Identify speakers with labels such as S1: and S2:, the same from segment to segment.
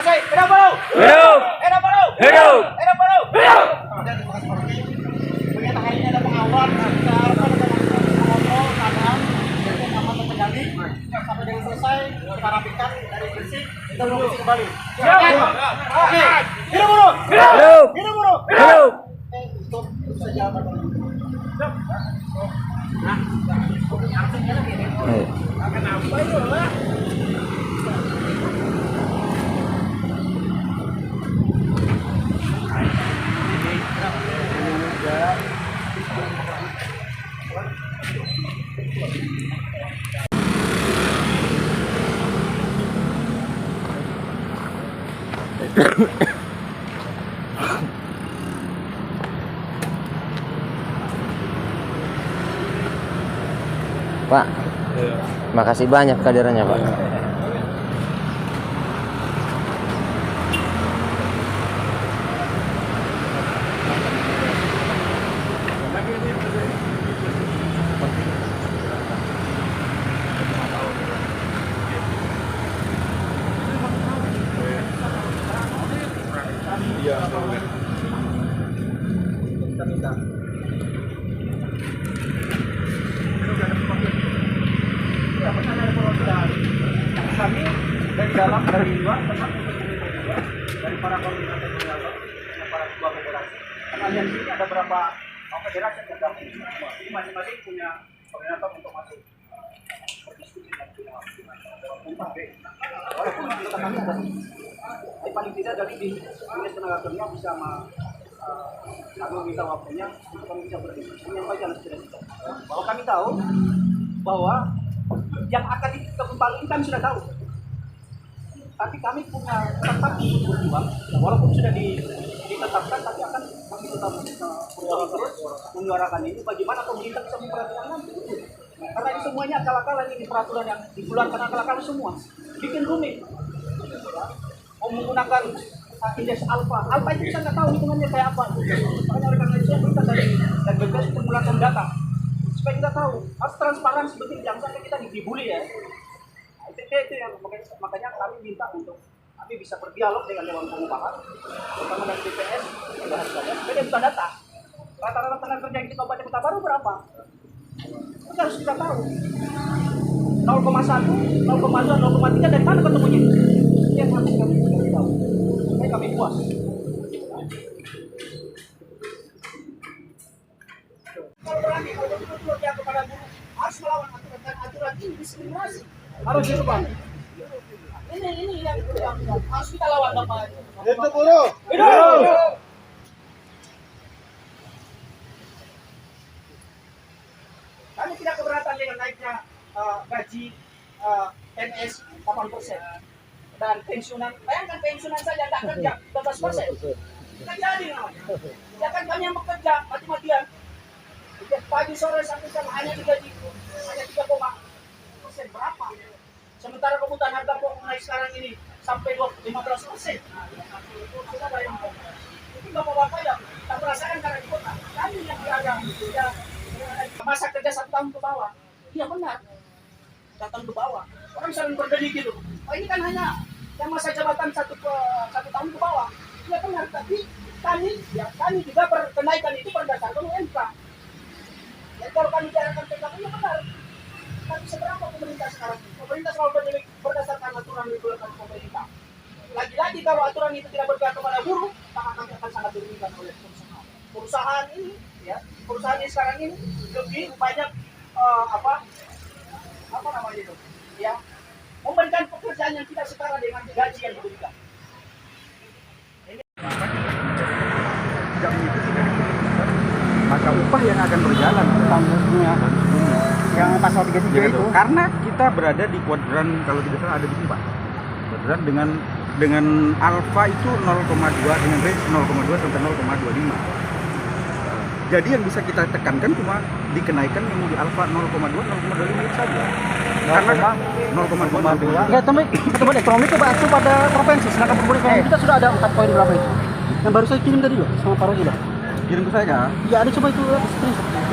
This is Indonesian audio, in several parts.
S1: Hidup baru.
S2: Hidup.
S1: Hidup baru.
S2: Hidup.
S1: Hidup baru. Ternyata hari ini ada pengawal, kita harapkan ada mengontrol keadaan dan aman terkendali sampai dengan selesai kita rapikan dari bersih kita bersih kembali. Siap. Oke. Hidup baru.
S2: Hidup.
S1: Hidup baru.
S2: Hidup.
S1: Stop saja apa? Kenapa itu lah?
S3: Pak, makasih banyak kehadirannya Pak.
S1: Kami dari dalam dari luar tetap dari para koordinator pengawas dan para ketua federasi. Karena aliansi ini ada berapa federasi yang tergabung. Jadi masing-masing punya koordinator untuk masuk berdiskusi dan walaupun kita kami ada paling tidak dari dinas tenaga kerja bisa kami minta waktunya untuk kami bisa berdiskusi menyampaikan aspirasi bahwa kami tahu bahwa yang akan dikembangkan ini kami sudah tahu, tapi kami punya tetap berjuang walaupun sudah ditetapkan, tapi akan kami tetap berjuang terus menyuarakan ini bagaimana pemerintah bisa memperhatikan nanti, karena ini semuanya akal-akalan, ini peraturan yang dikeluarkan akal-akalan semua bikin rumit ya. Mau menggunakan indeks alfa itu bisa nggak tahu hitungannya kayak apa, makanya oleh karena itu kita dari BPS mengeluarkan data supaya kita tahu harus transparan seperti ini, jangan sampai kita dibully ya. Itu yang makanya kami minta untuk kami bisa berdialog dengan Dewan Pengupahan terutama dari BPS supaya bukan data rata-rata tenaga kerja yang di Kabupaten Kota Baru berapa itu harus kita tahu 0,1, 0,2, 0,3 dari mana ketemunya yang harus kami tahu supaya kami puas. Kalau berani, kalau betul-betul dia kepada guru harus melawan aturan ini diskriminasi. Harus dirubah. Ini yang harus kita lawan Bapak.
S2: Itu buruh.
S1: Hidup. Kami tidak keberatan dengan naiknya gaji PNS 8% dan pensiunan. Bayangkan pensiunan saja tidak kerja 12%. Tidak jadi namanya. Ya kan kami yang bekerja mati-matian. Pagi sore sampai jam hanya digaji hanya 3,% berapa? Sementara kebutuhan harga pokok naik sekarang ini sampai 15%. Sudah bayangkan. Ini bapak-bapak yang tak merasakan karena di kota. Kami yang berada ya, masa kerja 1 tahun ke bawah. Iya benar. Datang ke bawah. Orang sering berdiri gitu. Oh ini kan hanya yang masa jabatan 1 tahun ke bawah. Iya benar. Tapi kami juga kenaikan itu berdasarkan UMK. Jadi kalau kami biarkan PKP ya benar. Tapi seberapa pemerintah sekarang? Pemerintah selalu berdiri berdasarkan aturan yang dikeluarkan pemerintah. Lagi-lagi kalau aturan itu tidak berpihak kepada buruh, maka kami akan sangat dirugikan oleh perusahaan. Perusahaan ini, ya, perusahaan ini sekarang ini lebih banyak apa namanya itu, ya, memberikan pekerjaan yang tidak setara dengan gaji yang diberikan.
S4: Maka upah yang akan berjalan
S1: Yang pasal 33 itu
S4: karena kita berada di kuadran, kalau tidak salah ada di sini Pak, kuadran dengan alfa itu 0,2 dengan range 0,2 sampai 0,25. Jadi yang bisa kita tekankan cuma dikenaikan yang di alfa 0,2 0,25 saja. Karena 0,2.
S1: enggak, tapi pertumbuhan ekonomi itu pada provinsi, sedangkan pertumbuhan ekonomi kita sudah ada 4 poin berapa itu. Yang baru saya kirim tadi loh sama Pak Roji.
S4: Kirim ke saya.
S1: Ya ada, coba itu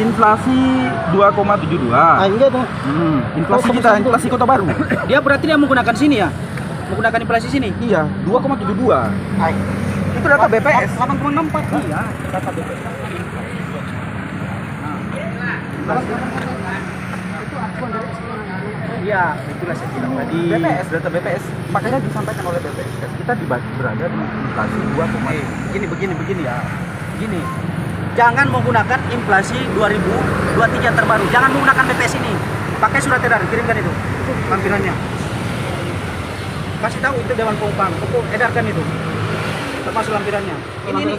S4: Inflasi 2,72.
S1: enggak tuh.
S4: Inflasi kita, inflasi Kota Baru.
S1: Dia berarti dia menggunakan sini ya. menggunakan inflasi sini.
S4: Iya, 2,72. Itu data BPS.
S1: 8,64. Iya, data BPS. Iya, itulah saya bilang tadi.
S4: BPS, data BPS. Makanya disampaikan oleh BPS. Kita berada di inflasi 2,
S1: Begini ya. Begini. Jangan menggunakan inflasi 2023 terbaru. Jangan menggunakan BPS ini. Pakai surat edaran, kirimkan itu. Lampirannya. Kasih tahu itu Dewan Pengupahan. Edarkan itu. Termasuk lampirannya. Ini.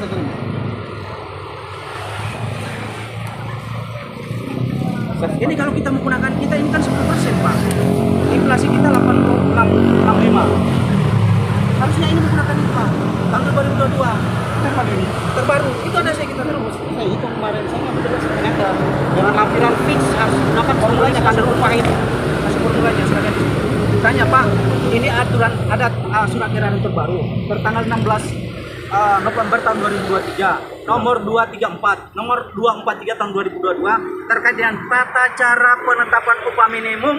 S1: Ini kalau kita menggunakan ini kan 10%, Pak. Inflasi kita 8,65. Harusnya ini menggunakan itu, Pak. Tahun 2022. Terbaru. Itu ada kita terus. Saya hitung kemarin saya ternyata dengan lampiran fix harus gunakan formulanya kadar upah itu. Masih formulanya silakan. Tanya, Pak, ini aturan ada surat edaran terbaru tertanggal 16 November tahun 2023 nomor 234 nomor 243 tahun 2022 terkait dengan tata cara penetapan upah minimum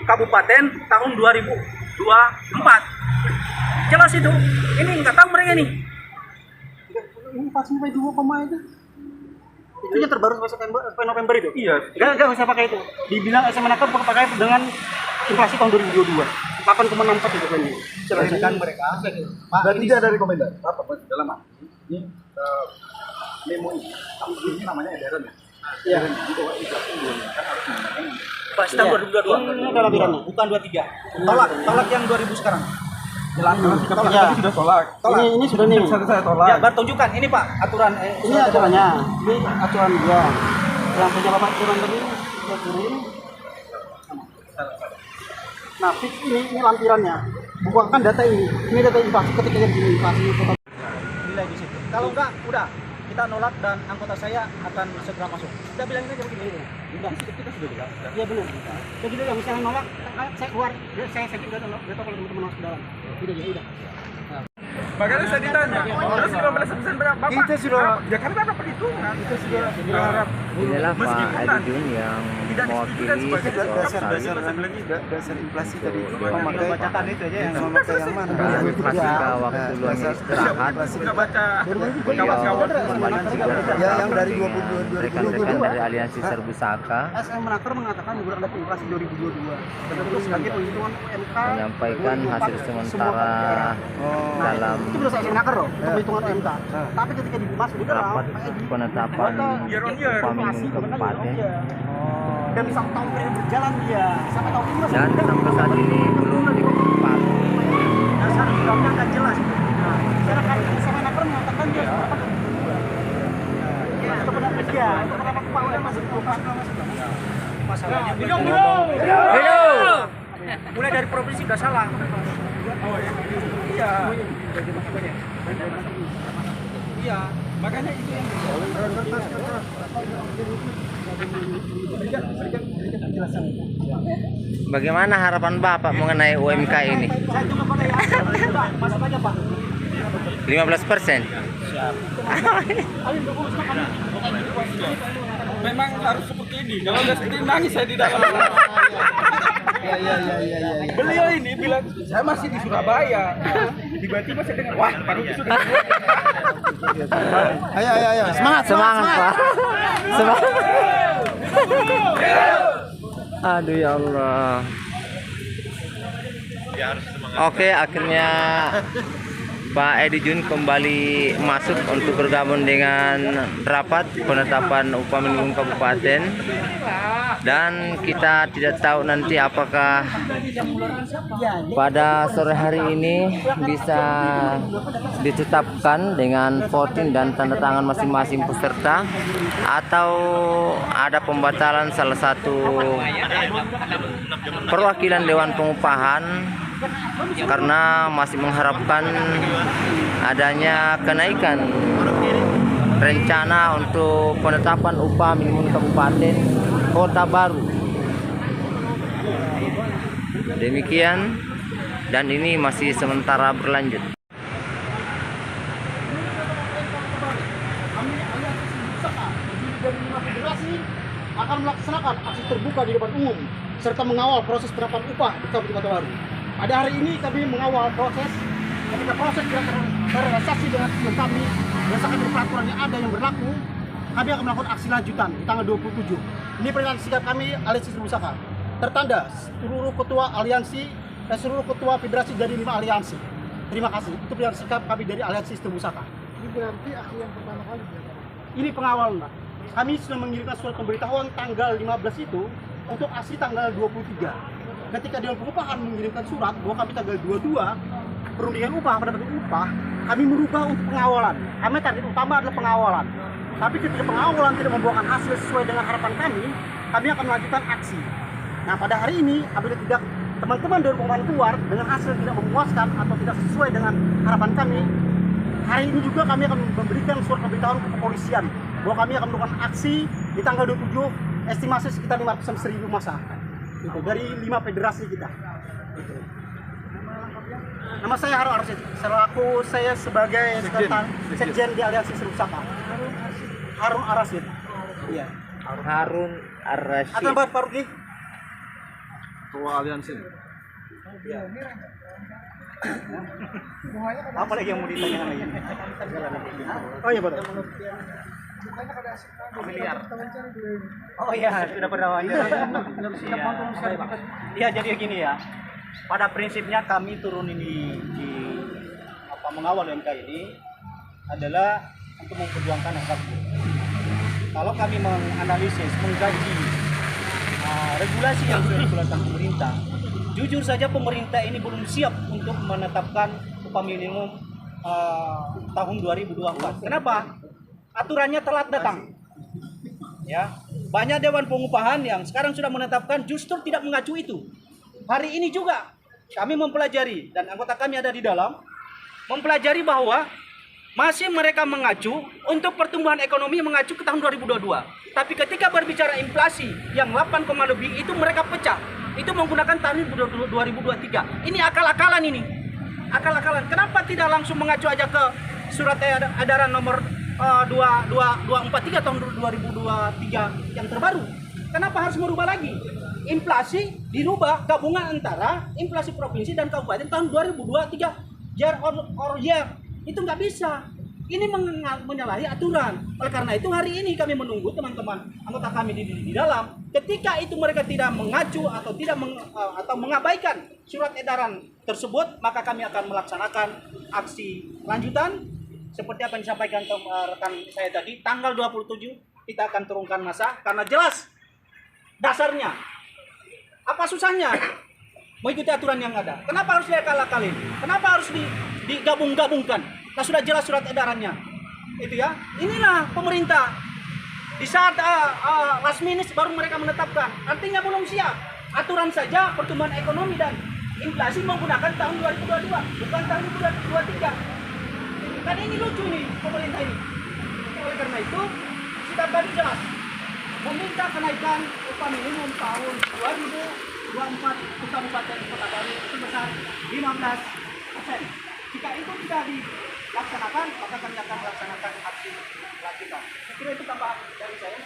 S1: kabupaten tahun 2024. Jelas itu. Ini nggak tahu mereka nih. Ini pas sampai 2, itu. Itu yang terbaru sampai November itu.
S4: Iya.
S1: Enggak usah pakai itu. Dibilang SMA pakai dengan inflasi tahun 2022. 8,64 itu kan. Silahkan mereka.
S4: Pak, berarti tidak ada rekomendasi apa dalam ini memo ini namanya edaran ya.
S1: Iya.
S4: Itu inflasi belum kan harus menggunakan
S1: Pas tahun 2022. Ini ada lampirannya, bukan 23. Tolak yang 2000 sekarang.
S4: jelas
S1: Tolak.
S4: ya. Sudah tolak.
S1: Ini sudah nih.
S4: Saya tolak.
S1: Ya, baru tunjukkan ini Pak aturan.
S2: Ini aturannya, ini aturan dia. Yang punya bapak aturan tadi, ya ini. Nah, fix ini lampirannya. Bukan kan data ini. Ini data inflasi ketika jadi inflasi total.
S1: Nilai di situ. Kalau enggak, udah kita nolak dan anggota saya akan segera masuk. Kita bilangin aja begini. Udah, kita sudah bilang.
S2: Iya benar. Jadi yang misalnya nolak, saya keluar, saya udah nolak, udah tahu kalau teman-teman masuk ke dalam. Udah ya udah.
S4: Makanya saya ditanya, terus 15% berapa? Bapak,
S2: Kita sudah,
S4: ya karena ada perhitungan.
S2: kita sudah berharap.
S3: Inilah Pak
S4: Meskipun
S3: Edi
S4: nanti
S3: Jun yang
S4: tidak
S3: mewakili
S4: disebutkan sebagai
S2: dasar inflasi tadi
S1: Memakai bacakan itu aja yang
S2: memakai yang mana?
S3: dan ketika waktu luangnya istirahat
S4: sudah baca
S3: beliau
S4: kawan-kawan
S3: kembali juga
S2: Ya, yang dari 22
S3: rekan-rekan dari Aliansi Serbusaka
S2: SM Menaker mengatakan menggunakan data inflasi 2022 dan itu sebagai penghitungan UMK
S3: menyampaikan hasil sementara dalam
S2: itu berdasarkan SM Menaker loh, penghitungan UMK. Tapi ketika dimasuk di dalam
S3: rapat penetapan upah minimum kabupaten
S2: dan sampai tahun periode berjalan dia sampai tahun ini
S3: dan sampai saat ini belum diketok.
S1: dasar undangnya kan jelas.
S2: Nah, secara kan SM Menaker mengatakan dia dapat itu benar dia itu kenapa Pak UMK masih
S1: Masalahnya mulai dari provinsi udah salah.
S4: Iya.
S1: Iya.
S4: Makanya itu yang
S3: Bagaimana harapan Bapak mengenai UMK ini?
S1: Saya tunggu pada ya. Masuk aja Pak.
S3: 15%.
S4: memang harus seperti ini. Kalau nggak seperti ini nangis saya di dalam. Beliau ini bilang saya masih di Surabaya. Tiba-tiba saya dengar, wah Pak Ruki sudah.
S2: Ayo.
S3: Semangat Pak. Semangat. Aduh ya Allah. Oke, akhirnya Pak Edi Jun kembali masuk untuk bergabung dengan rapat penetapan upah minimum kabupaten, dan kita tidak tahu nanti apakah pada sore hari ini bisa ditetapkan dengan voting dan tanda tangan masing-masing peserta, atau ada pembatalan salah satu perwakilan Dewan Pengupahan karena masih mengharapkan adanya kenaikan rencana untuk penetapan upah minimum kabupaten Kota Baru. Demikian, dan ini masih sementara berlanjut.
S2: Akan melaksanakan aksi terbuka di depan umum serta mengawal proses penerapan upah di Kabupaten Kota Baru. pada hari ini kami mengawal proses. Ketika proses tidak terrealisasi dengan tujuan kami, berdasarkan dari peraturan yang ada yang berlaku, kami akan melakukan aksi lanjutan di tanggal 27. Ini pernyataan sikap kami Aliansi Seribu Pusaka. Tertanda seluruh ketua aliansi dan seluruh ketua federasi dari 5 aliansi. Terima kasih. Itu pernyataan sikap kami dari Aliansi Seribu Pusaka.
S5: Ini berarti aksi yang pertama kali.
S2: Ini pengawal, Mbak. Kami sudah mengirimkan surat pemberitahuan tanggal 15 itu untuk aksi tanggal 23. Ketika Dewan Pengupahan mengirimkan surat bahwa kami tanggal 22 perundingan upah, mendapatkan upah, kami merubah untuk pengawalan. Kami target utama adalah pengawalan. Tapi ketika pengawalan tidak membuahkan hasil sesuai dengan harapan kami akan melanjutkan aksi. Nah, pada hari ini, apabila tidak teman-teman Dewan Pengupahan keluar dengan hasil tidak memuaskan atau tidak sesuai dengan harapan kami, hari ini juga kami akan memberikan surat pemberitahuan ke kepolisian bahwa kami akan melakukan aksi di tanggal 27, estimasi sekitar 500.000 massa. Itu dari 5 federasi kita. Itu. Nama saya Harun Arasid, selaku saya sebagai sekjen di Aliansi Seribu Pusaka. Harun Arasid. Iya.
S3: Harun Arasid.
S2: Atau Mbak Faruqi?
S4: Ketua aliansi.
S1: Apa lagi yang mau ditanyakan lagi?
S2: Oh iya betul.
S1: Miliar. Oh iya, sudah pernah wawancara. Iya, jadi gini ya. Pada prinsipnya kami turun ini di mengawal MK ini adalah untuk memperjuangkan hak buruh. Kalau kami menganalisis, mengkaji regulasi yang sudah dikeluarkan pemerintah, jujur saja pemerintah ini belum siap untuk menetapkan upah minimum tahun 2024. Kenapa? Aturannya telat datang. Ya, banyak dewan pengupahan yang sekarang sudah menetapkan justru tidak mengacu itu. Hari ini juga kami mempelajari dan anggota kami ada di dalam mempelajari bahwa masih mereka mengacu untuk pertumbuhan ekonomi mengacu ke tahun 2022. Tapi ketika berbicara inflasi yang 8, lebih itu mereka pecah. Itu menggunakan tahun 2023. Ini akal-akalan ini. Akal-akalan. Kenapa tidak langsung mengacu aja ke surat edaran nomor 2243 tahun 2023 yang terbaru? Kenapa harus merubah lagi? Inflasi dirubah gabungan antara inflasi provinsi dan kabupaten tahun 2023 year or year. Itu nggak bisa. Ini menyalahi aturan. Oleh karena itu hari ini kami menunggu teman-teman anggota kami di dalam. Ketika itu mereka tidak mengacu atau tidak atau mengabaikan surat edaran tersebut, maka kami akan melaksanakan aksi lanjutan seperti apa yang disampaikan rekan saya tadi. Tanggal 27 kita akan turunkan massa karena jelas dasarnya. Apa susahnya mengikuti aturan yang ada? Kenapa harus diakal-akalin? Kenapa harus digabung-gabungkan? Nah, sudah jelas surat edarannya. Itu ya. Inilah pemerintah. Di saat last minute baru mereka menetapkan. Artinya belum siap. Aturan saja pertumbuhan ekonomi dan inflasi menggunakan tahun 2022, bukan tahun 2023. Kan ini lucu nih pemerintah ini. Oleh karena itu, sikap kami jelas. Meminta kenaikan upah minimum tahun 2024 untuk kabupaten kota Baru sebesar 15%. Jika itu tidak dilaksanakan, maka kami akan melaksanakan aksi lanjutan. Saya kira itu tambahan dari saya.